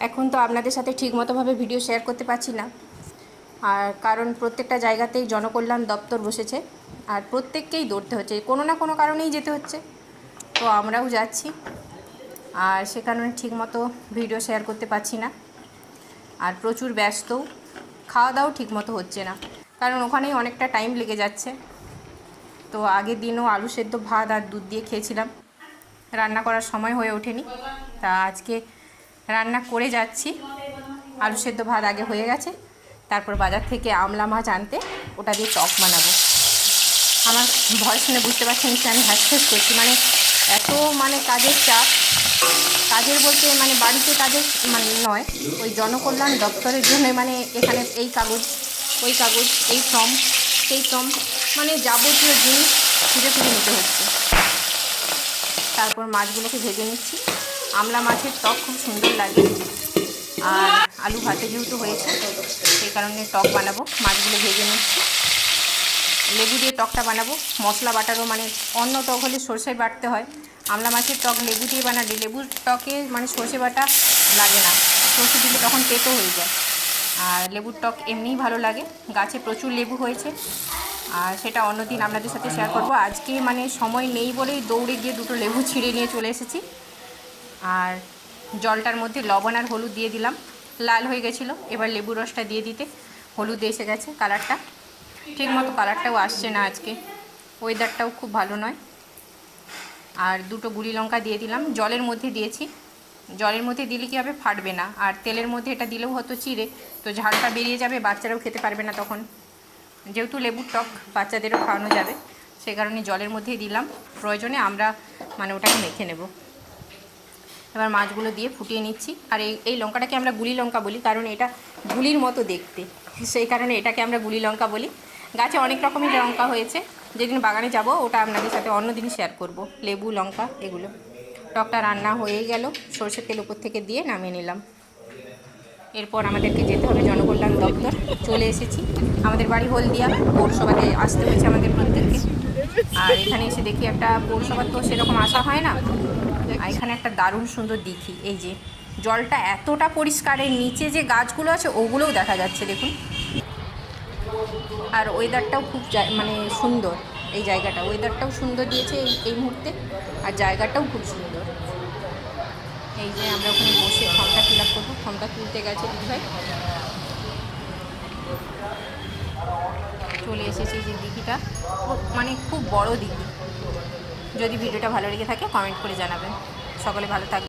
এখন তো আপনাদের সাথে ঠিকমতোভাবে ভিডিও শেয়ার করতে পারছি না, আর কারণ প্রত্যেকটা জায়গাতেই জনকল্যাণ দপ্তর বসেছে আর প্রত্যেককেই দৌড়তে হচ্ছে, কোনো না কোনো কারণেই যেতে হচ্ছে। তো আমরাও যাচ্ছি, আর সে কারণে ঠিকমতো ভিডিও শেয়ার করতে পারছি না। আর প্রচুর ব্যস্তও, খাওয়া দাওয়াও ঠিকমতো হচ্ছে না, কারণ ওখানেই অনেকটা টাইম লেগে যাচ্ছে। তো আগের দিনও আলু সেদ্ধ ভাত আর দুধ দিয়ে খেয়েছিলাম, রান্না করার সময় হয়ে ওঠেনি। তা আজকে রান্না করে যাচ্ছি। আলু সেদ্ধ ভাত আগে হয়ে গেছে, তারপর বাজার থেকে আমলা মাছ আনতে ওটা দিয়ে টক বানাবো। আমার ভয় শুনে বুঝতে পারছি নিশ্চয়ই আমি হ্যাসফ্যাস করছি, মানে এত কাজের চাপ। কাজের বলতে বাড়িতে কাজের নয়, ওই জনকল্যাণ দপ্তরের জন্য এখানে এই কাগজ ওই কাগজ, এই ফর্ম সেই ফর্ম, যাবতীয় জিনিস খুঁজে খুঁজে নিতে হচ্ছে। তারপর মাছগুলোকে ভেজে নিচ্ছি। আমলা মাছের টক খুব সুন্দর লাগে, আর আলু ভাতে যেহেতু হয়েছে সেই কারণে টক বানাবো। মাছগুলো ভেজে নিচ্ছি, লেবু দিয়ে টকটা বানাবো। মশলা বাটারও অন্য টক হলে সর্ষে বাটতে হয়, আমলা মাছের টক লেবু দিয়ে বানালে লেবুর টকে সর্ষে বাটা লাগে না, সর্ষে দিলে তখন তেতো হয়ে যায়। আর লেবুর টক এমনিই ভালো লাগে, গাছে প্রচুর লেবু হয়েছে। আর সেটা অন্যদিন আপনাদের সাথে শেয়ার করব। আজকে সময় নেই বলেই দৌড়ে গিয়ে দুটো লেবু ছিঁড়ে নিয়ে চলে এসেছি। আর জলটার মধ্যে লবণ আর হলুদ দিয়ে দিলাম, লাল হয়ে গেছিলো। এবার লেবু রসটা দিয়ে দিতে হলুদ এসে গেছে, কালারটা ঠিকমতো কালারটাও আসছে না আজকে, ওয়েদারটাও খুব ভালো নয়। আর দুটো গুঁড়ি লঙ্কা দিয়ে দিলাম, জলের মধ্যে দিয়েছি। জলের মধ্যে দিলে কী হবে, ফাটবে না। আর তেলের মধ্যে এটা দিলেও হয়তো চিড়ে, তো ঝালটা বেরিয়ে যাবে, বাচ্চারাও খেতে পারবে না তখন। যেহেতু লেবুর টক বাচ্চাদেরও খাওয়ানো যাবে, সে কারণে জলের মধ্যেই দিলাম। প্রয়োজনে আমরা ওটাকে মেখে নেব। এবার মাছগুলো দিয়ে ফুটিয়ে নিচ্ছি। আর এই লঙ্কাটাকে আমরা গুঁড়ি লঙ্কা বলি, কারণ এটা গুলির মতো দেখতে, সেই কারণে এটাকে আমরা গুঁড়ি লঙ্কা বলি। গাছে অনেক রকমের লঙ্কা হয়েছে, যেদিন বাগানে যাব ওটা আপনাদের সাথে অন্যদিন শেয়ার করব। লেবু লঙ্কা এগুলো। টকটা রান্না হয়েই গেল, সরষের তেল উপর থেকে দিয়ে নামিয়ে নিলাম। এরপর আমাদেরকে যেতে হবে জনকল্যাণ দপ্তর। চলে এসেছি, আমাদের বাড়ি হলদিয়া, পৌরসভাতে আসতে হয়েছে আমাদের প্রত্যেককে। আর এখানে এসে দেখি একটা পৌরসভার তো সেরকম আসা হয় না, আর এখানে একটা দারুণ সুন্দর দিঘি। এই যে জলটা এতটা পরিষ্কারের নিচে যে গাছগুলো আছে ওগুলোও দেখা যাচ্ছে দেখুন। আর ওয়েদারটাও খুব সুন্দর, এই জায়গাটা ওয়েদারটাও সুন্দর দিয়েছে এই মুহূর্তে, আর জায়গাটাও খুব সুন্দর। এই যে আমরা ওখানে বসে ফর্মটা ফিল আপ করবো, ফর্মটা তুলতে গেছে দিদিভাই। চলে এসেছি যে দিঘিটা, খুব বড় দিঘি। যদি ভিডিওটা ভালো লেগে থাকে কমেন্ট করে জানাবেন। সকলে ভালো থাকবে।